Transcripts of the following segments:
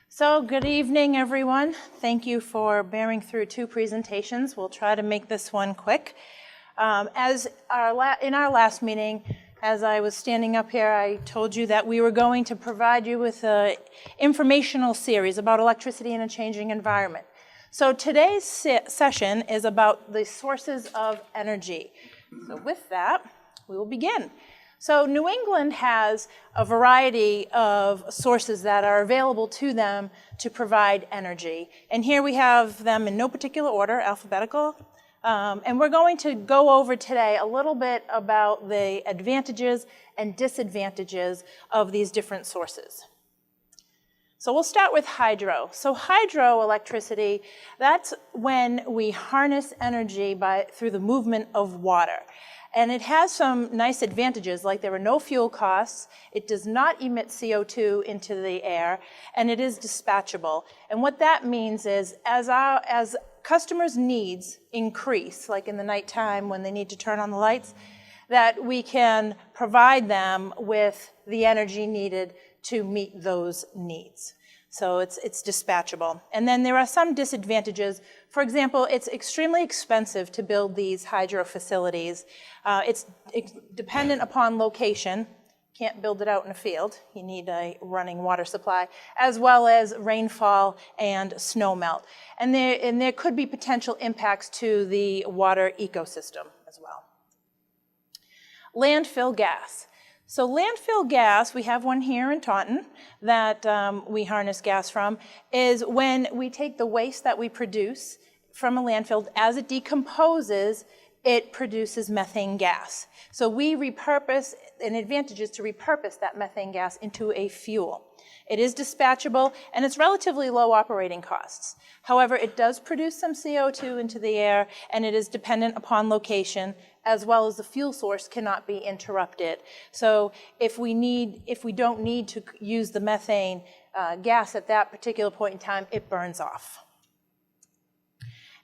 So good evening, everyone. Thank you for bearing through two presentations. We'll try to make this one quick. In our last meeting, as I was standing up here, I told you that we were going to provide you with an informational series about electricity in a changing environment. So today's session is about the sources of energy. So with that, we will begin. So New England has a variety of sources that are available to them to provide energy. And here we have them in no particular order, alphabetical. And we're going to go over today a little bit about the advantages and disadvantages of these different sources. So we'll start with hydro. So hydroelectricity, that's when we harness energy through the movement of water. And it has some nice advantages, like there are no fuel costs, it does not emit CO2 into the air, and it is dispatchable. And what that means is as customers' needs increase, like in the nighttime when they need to turn on the lights, that we can provide them with the energy needed to meet those needs. So it's dispatchable. And then there are some disadvantages. For example, it's extremely expensive to build these hydro facilities. It's dependent upon location. Can't build it out in a field. You need a running water supply, as well as rainfall and snow melt. And there could be potential impacts to the water ecosystem as well. Landfill gas. So landfill gas, we have one here in Taunton that we harness gas from, is when we take the waste that we produce from a landfill, as it decomposes, it produces methane gas. So we repurpose, an advantage is to repurpose that methane gas into a fuel. It is dispatchable, and it's relatively low operating costs. However, it does produce some CO2 into the air, and it is dependent upon location, as well as the fuel source cannot be interrupted. So if we don't need to use the methane gas at that particular point in time, it burns off.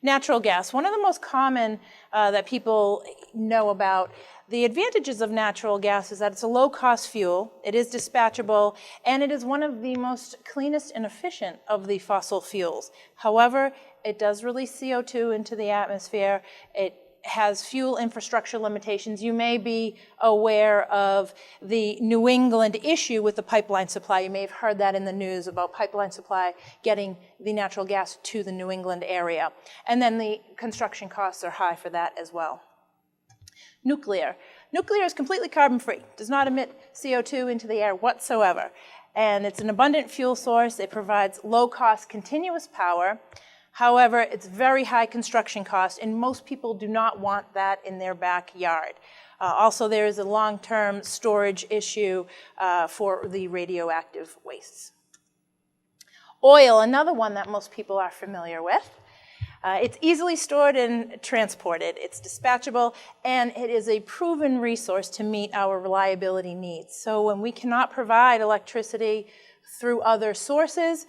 Natural gas, one of the most common that people know about. The advantages of natural gas is that it's a low-cost fuel, it is dispatchable, and it is one of the most cleanest and efficient of the fossil fuels. However, it does release CO2 into the atmosphere. It has fuel infrastructure limitations. You may be aware of the New England issue with the pipeline supply. You may have heard that in the news about pipeline supply getting the natural gas to the New England area. And then the construction costs are high for that as well. Nuclear. Nuclear is completely carbon-free, does not emit CO2 into the air whatsoever. And it's an abundant fuel source. It provides low-cost continuous power. However, it's very high construction cost, and most people do not want that in their backyard. Also, there is a long-term storage issue for the radioactive wastes. Oil, another one that most people are familiar with. It's easily stored and transported. It's dispatchable, and it is a proven resource to meet our reliability needs. So when we cannot provide electricity through other sources,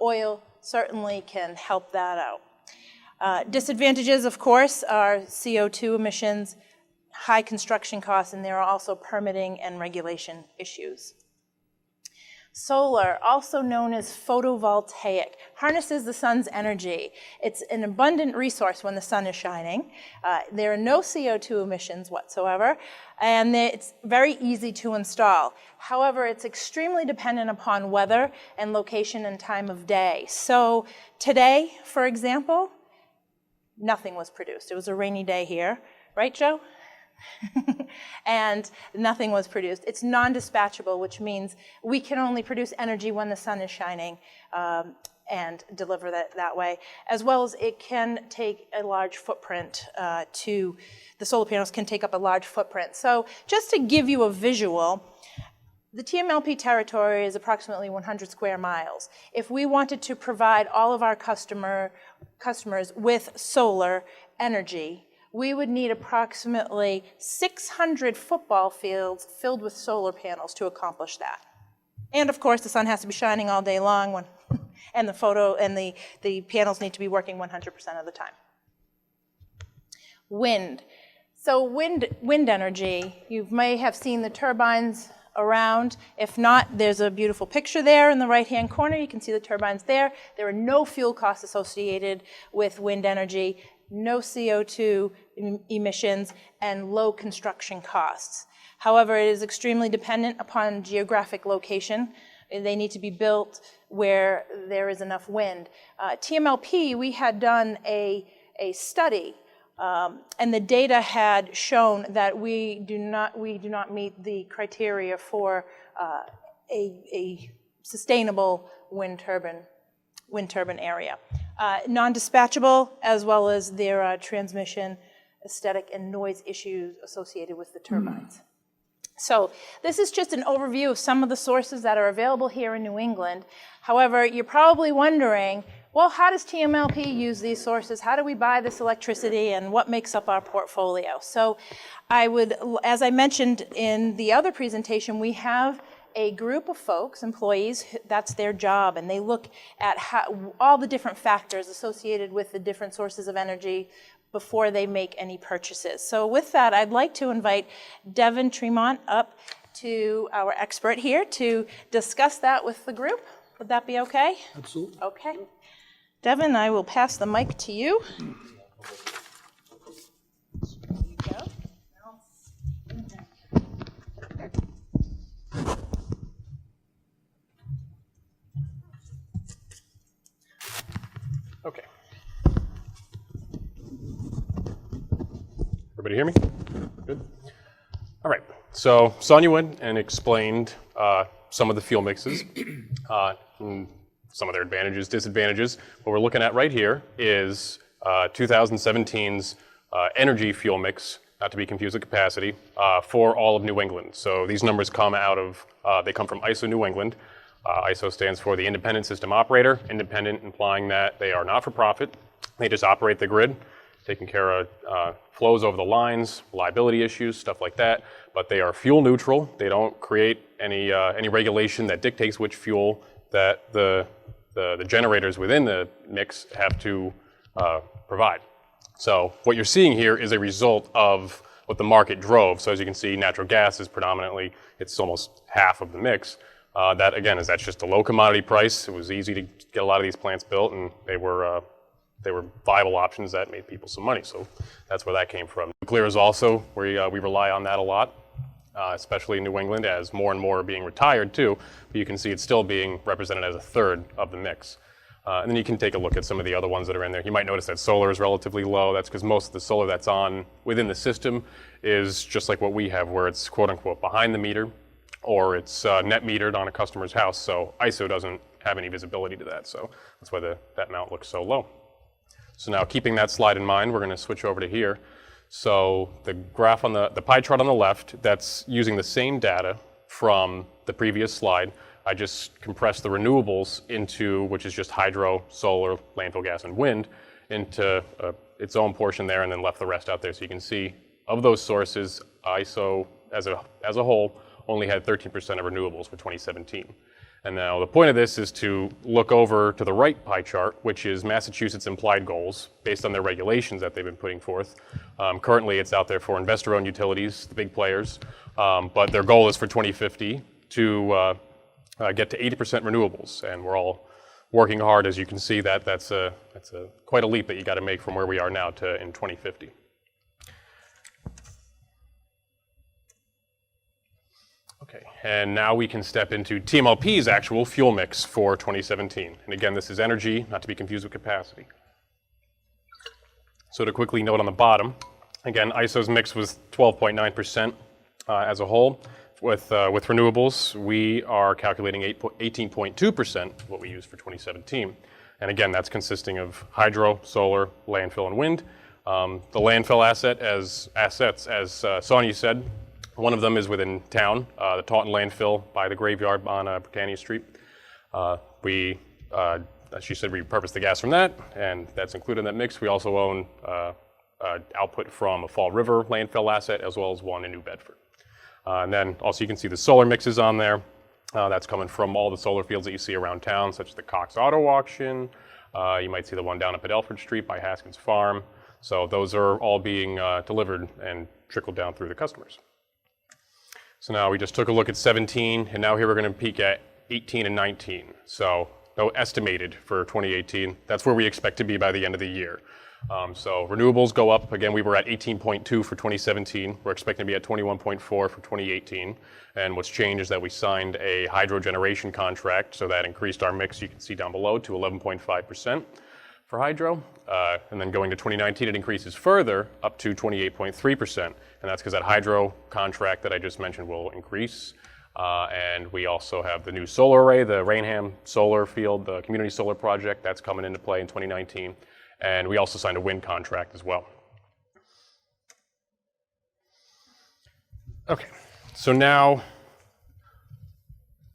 oil certainly can help that out. Disadvantages, of course, are CO2 emissions, high construction costs, and there are also permitting and regulation issues. Solar, also known as photovoltaic, harnesses the sun's energy. It's an abundant resource when the sun is shining. There are no CO2 emissions whatsoever, and it's very easy to install. However, it's extremely dependent upon weather and location and time of day. So today, for example, nothing was produced. It was a rainy day here, right, Joe? And nothing was produced. It's non-dispatchable, which means we can only produce energy when the sun is shining and deliver that way, as well as it can take a large footprint the solar panels can take up a large footprint. So just to give you a visual, the TMLP territory is approximately 100 square miles. If we wanted to provide all of our customers with solar energy, we would need approximately 600 football fields filled with solar panels to accomplish that. And of course, the sun has to be shining all day long, and the panels need to be working 100% of the time. Wind. So wind energy, you may have seen the turbines around. If not, there's a beautiful picture there in the right-hand corner. You can see the turbines there. There are no fuel costs associated with wind energy, no CO2 emissions, and low construction costs. However, it is extremely dependent upon geographic location. They need to be built where there is enough wind. TMLP, we had done a study, and the data had shown that we do not meet the criteria for a sustainable wind turbine area. Non-dispatchable, as well as their transmission, aesthetic, and noise issues associated with the turbines. So this is just an overview of some of the sources that are available here in New England. However, you're probably wondering, well, how does TMLP use these sources? How do we buy this electricity, and what makes up our portfolio? So I would, as I mentioned in the other presentation, we have a group of folks, employees, that's their job, and they look at all the different factors associated with the different sources of energy before they make any purchases. So with that, I'd like to invite Devin Tremont up to our expert here to discuss that with the group. Would that be okay? Absolutely. Okay. Devin, I will pass the mic to you. Okay. Everybody hear me? Good. All right. So Sonia went and explained some of the fuel mixes, and some of their advantages, disadvantages. What we're looking at right here is 2017's energy fuel mix, not to be confused with capacity, for all of New England. So these numbers come out of, they come from ISO New England. ISO stands for the Independent System Operator, independent implying that they are not for profit. They just operate the grid, taking care of flows over the lines, reliability issues, stuff like that. But they are fuel neutral. They don't create any regulation that dictates which fuel that the generators within the mix have to provide. So what you're seeing here is a result of what the market drove. So as you can see, natural gas is predominantly, it's almost half of the mix. That again that's just a low commodity price. It was easy to get a lot of these plants built, and they were viable options that made people some money. So that's where that came from. Nuclear is also where we rely on that a lot, especially in New England, as more and more are being retired too. But you can see it's still being represented as a third of the mix. And then you can take a look at some of the other ones that are in there. You might notice that solar is relatively low. That's because most of the solar that's on within the system is just like what we have, where it's quote unquote behind the meter, or it's net metered on a customer's house. So ISO doesn't have any visibility to that. So that's why that amount looks so low. So now, keeping that slide in mind, we're going to switch over to here. So the graph on the pie chart on the left, that's using the same data from the previous slide. I just compressed the renewables into, which is just hydro, solar, landfill gas, and wind, into its own portion there, and then left the rest out there. So you can see, of those sources, ISO as a whole only had 13% of renewables for 2017. And now the point of this is to look over to the right pie chart, which is Massachusetts implied goals based on their regulations that they've been putting forth. Currently it's out there for investor-owned utilities, the big players, but their goal is for 2050 to get to 80% renewables. And we're all working hard. As you can see, that's quite a leap that you got to make from where we are now to in 2050. Okay, and now we can step into TMLP's actual fuel mix for 2017. And again, this is energy, not to be confused with capacity. So to quickly note on the bottom, again, ISO's mix was 12.9% as a whole. With renewables, we are calculating 18.2% what we used for 2017. And again, that's consisting of hydro, solar, landfill, and wind. The landfill assets, as Sonia said, one of them is within town, the Taunton landfill by the graveyard on Britannia Street. As she said, we repurposed the gas from that, and that's included in that mix. We also own output from a Fall River landfill asset, as well as one in New Bedford. And then also you can see the solar mixes on there. That's coming from all the solar fields that you see around town, such as the Cox Auto Auction. You might see the one down up at Elford Street by Haskins Farm. So those are all being delivered and trickled down through the customers. So now we just took a look at 17, and now here we're going to peak at 18 and 19. So no estimated for 2018. That's where we expect to be by the end of the year. So renewables go up. Again, we were at 18.2 for 2017. We're expecting to be at 21.4 for 2018. And what's changed is that we signed a hydro generation contract, so that increased our mix, you can see down below, to 11.5% for hydro. And then going to 2019, it increases further up to 28.3%. And that's because that hydro contract that I just mentioned will increase. And we also have the new solar array, the Rainham solar field, the community solar project, that's coming into play in 2019. And we also signed a wind contract as well. Okay, so now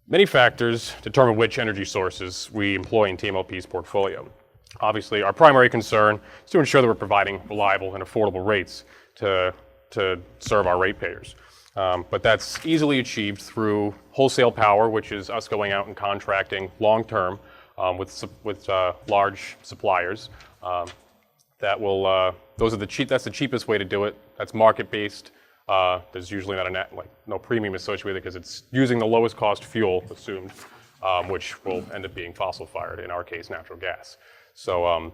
many factors determine which energy sources we employ in TMLP's portfolio. Obviously, our primary concern is to ensure that we're providing reliable and affordable rates to serve our ratepayers. But that's easily achieved through wholesale power, which is us going out and contracting long-term with large suppliers. That's the cheapest way to do it. That's market-based. There's usually not no premium associated with it because it's using the lowest cost fuel assumed, which will end up being fossil-fired, in our case, natural gas. So,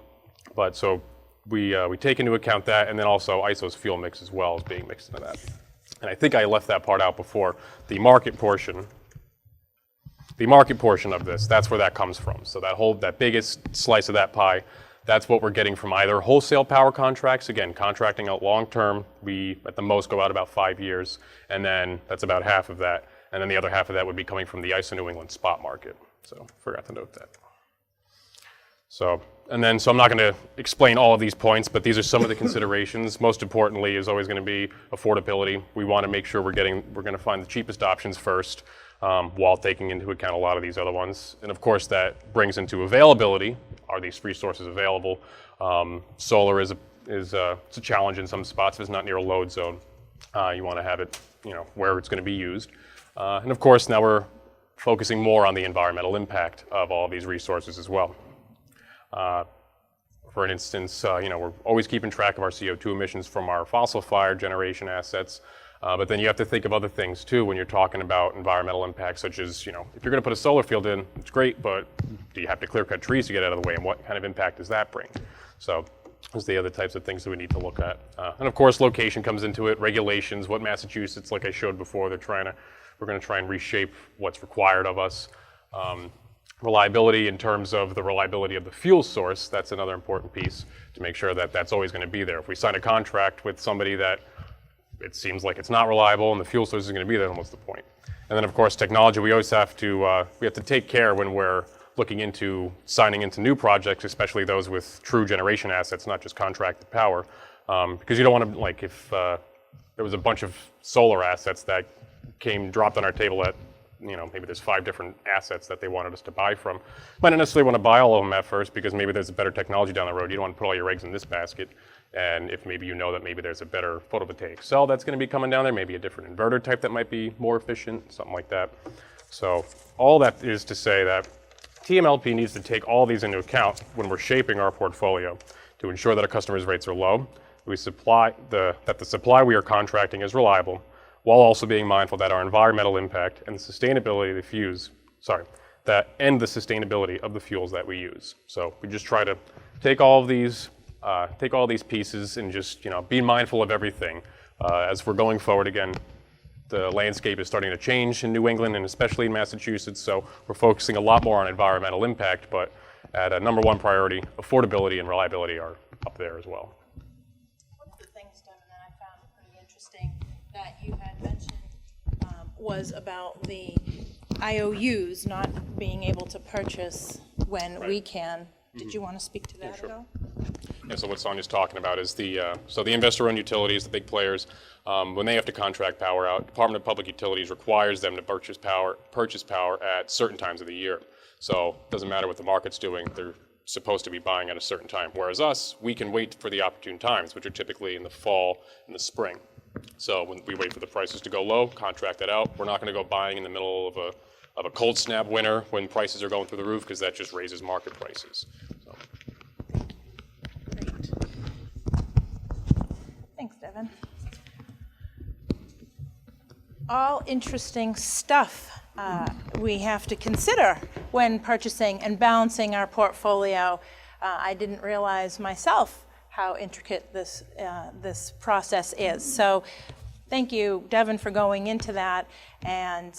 we take into account that, and then also ISO's fuel mix as well is being mixed into that. And I think I left that part out before. The market portion of this, that's where that comes from. So that biggest slice of that pie, that's what we're getting from either wholesale power contracts, again, contracting out long-term, we at the most go out about 5 years, and then that's about half of that. And then the other half of that would be coming from the ISO New England spot market. So forgot to note that. So I'm not going to explain all of these points, but these are some of the considerations. Most importantly is always going to be affordability. We want to make sure we're going to find the cheapest options first, while taking into account a lot of these other ones. And of course that brings into availability. Are these resources available? Solar is a challenge in some spots if it's not near a load zone. You want to have it, where it's going to be used. And of course now we're focusing more on the environmental impact of all of these resources as well. For instance, we're always keeping track of our CO2 emissions from our fossil-fired generation assets, but then you have to think of other things too when you're talking about environmental impacts, such as, if you're going to put a solar field in, it's great, but do you have to clear-cut trees to get out of the way, and what kind of impact does that bring? So those are the other types of things that we need to look at. And of course, location comes into it, regulations, what Massachusetts, like I showed before, we're going to try and reshape what's required of us. Reliability in terms of the reliability of the fuel source, that's another important piece to make sure that that's always going to be there. If we sign a contract with somebody that it seems like it's not reliable and the fuel source is going to be there, then what's the point? And then of course technology, we always have to take care when we're looking into signing into new projects, especially those with true generation assets, not just contracted power, because you don't want to, if there was a bunch of solar assets that dropped on our table at, maybe there's 5 different assets that they wanted us to buy from. Might not necessarily want to buy all of them at first because maybe there's a better technology down the road. You don't want to put all your eggs in this basket. And if maybe that maybe there's a better photovoltaic cell that's going to be coming down there, maybe a different inverter type that might be more efficient, something like that. So all that is to say that TMLP needs to take all these into account when we're shaping our portfolio to ensure that our customers' rates are low, that the supply we are contracting is reliable, while also being mindful that our environmental impact and the sustainability of the sustainability of the fuels that we use. So we just try to take all these pieces and just be mindful of everything as we're going forward. Again, the landscape is starting to change in New England and especially in Massachusetts, so we're focusing a lot more on environmental impact, but at a number one priority, affordability and reliability are up there as well. One of the things, Devin, that I found pretty interesting that you had mentioned was about the IOUs not being able to purchase when we can. Did you want to speak to that at all? Yeah, so what Sonia's talking about is the investor-owned utilities, the big players, when they have to contract power out, Department of Public Utilities requires them to purchase power at certain times of the year. So it doesn't matter what the market's doing, they're supposed to be buying at a certain time. Whereas us, we can wait for the opportune times, which are typically in the fall and the spring. So when we wait for the prices to go low, contract that out. We're not going to go buying in the middle of a cold snap winter when prices are going through the roof, because that just raises market prices. So. Great. Thanks, Devin. all interesting stuff we have to consider when purchasing and balancing our portfolio. I didn't realize myself how intricate this process is. So thank you, Devin, for going into that. And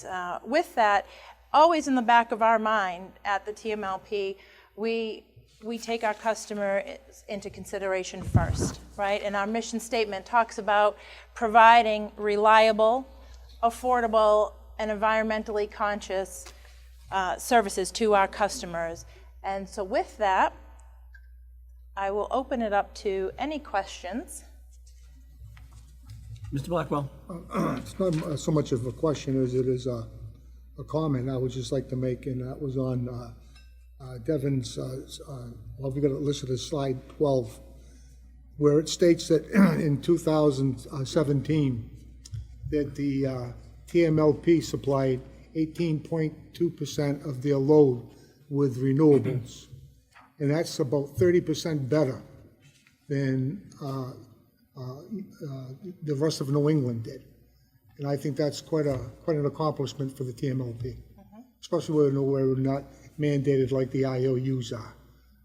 with that, always in the back of our mind at the TMLP, we take our customer into consideration first, right? And our mission statement talks about providing reliable, affordable, and environmentally conscious services to our customers. And so with that, I will open it up to any questions. Mr. Blackwell? It's not so much of a question as it is a comment I would just like to make, and that was on Devin's, well, we got it listed as slide 12, where it states that in 2017, that the TMLP supplied 18.2% of their load with renewables. And that's about 30% better than the rest of New England did. And I think that's quite an accomplishment for the TMLP, especially where we're not mandated like the IOUs are.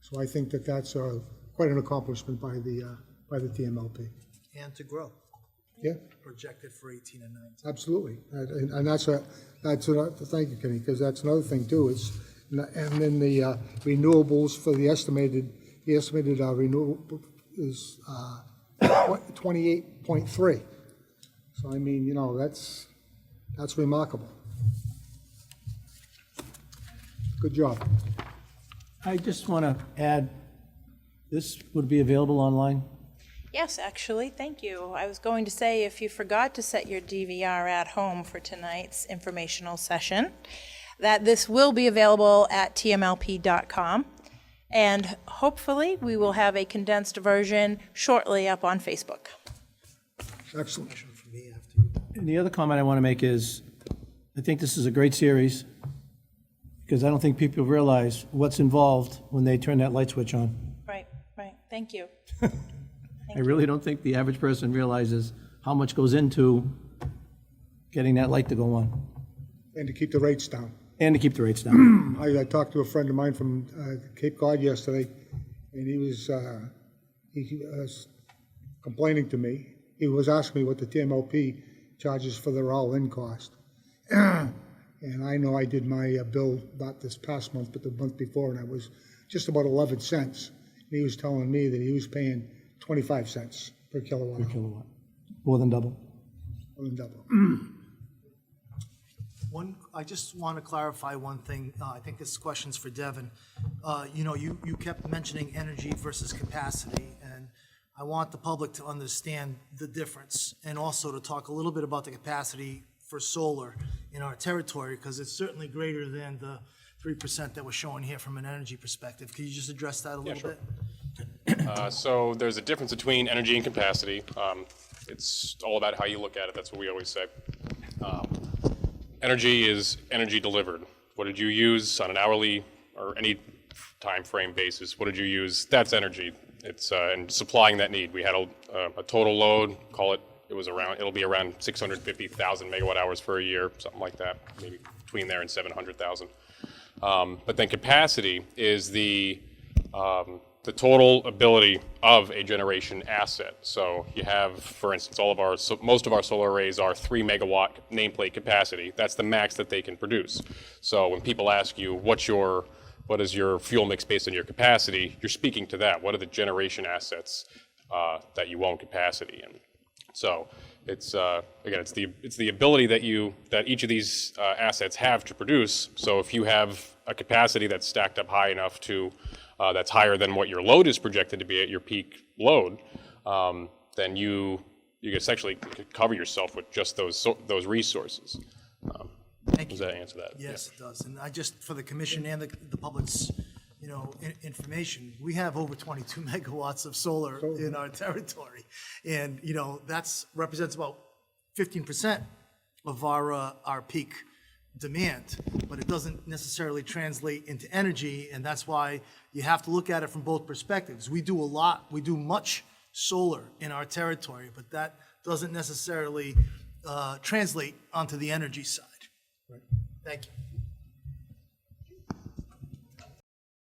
So I think that that's quite an accomplishment by the TMLP. And to grow. Yeah, Projected for 18 and 19. absolutely. And that's thank you, Kenny, because that's another thing too. And then the renewables for the estimated renewable is 28.3. So I mean, you know, that's remarkable. Good job. I just want to add, this would be available online? Yes, actually, thank you. I was going to say, if you forgot to set your DVR at home for tonight's informational session, that this will be available at tmlp.com. And hopefully, we will have a condensed version shortly up on Facebook. Excellent. For me after. And the other comment I want to make is, I think this is a great series, because I don't think people realize what's involved when they turn that light switch on. Right, thank you. I really don't think the average person realizes how much goes into getting that light to go on, And to keep the rates down. and to keep the rates down. I talked to a friend of mine from Cape Cod yesterday, and he was complaining to me. He was asking me what the TMLP charges for their all-in cost. And I know I did my bill not this past month, but the month before, and it was just about 11 cents. And he was telling me that he was paying 25 cents per kilowatt. Kilowatt. More than double. More than double. I just want to clarify one thing. I think this question's for Devin. You kept mentioning energy versus capacity, and I want the public to understand the difference, and also to talk a little bit about the capacity for solar in our territory, because it's certainly greater than the 3% that we're showing here from an energy perspective. Can you just address that a little sure. bit? So there's a difference between energy and capacity. It's all about how you look at it. That's what we always say. Energy is energy delivered. What did you use on an hourly or any time frame basis? What did you use? That's energy. It's and supplying that need. We had a total load. It'll be around 650,000 megawatt hours for a year, something like that. Maybe between there and 700,000. But then capacity is the total ability of a generation asset. So you have, for instance, most of our solar arrays are 3 megawatt nameplate capacity. That's the max that they can produce. So when people ask you, what is your fuel mix based on your capacity, you're speaking to that. What are the generation assets that you own capacity in? So it's again, it's the ability that each of these assets have to produce. So if you have a capacity that's stacked up high enough to that's higher than what your load is projected to be at your peak load, then you essentially cover yourself with just those resources. Does that answer that? Yes, it does. And I just, for the commission and the public's, information, we have over 22 megawatts of solar in our territory. And, that's represents about 15% of our peak demand, but it doesn't necessarily translate into energy, and that's why you have to look at it from both perspectives. We do much solar in our territory, but that doesn't necessarily translate onto the energy side. Thank you.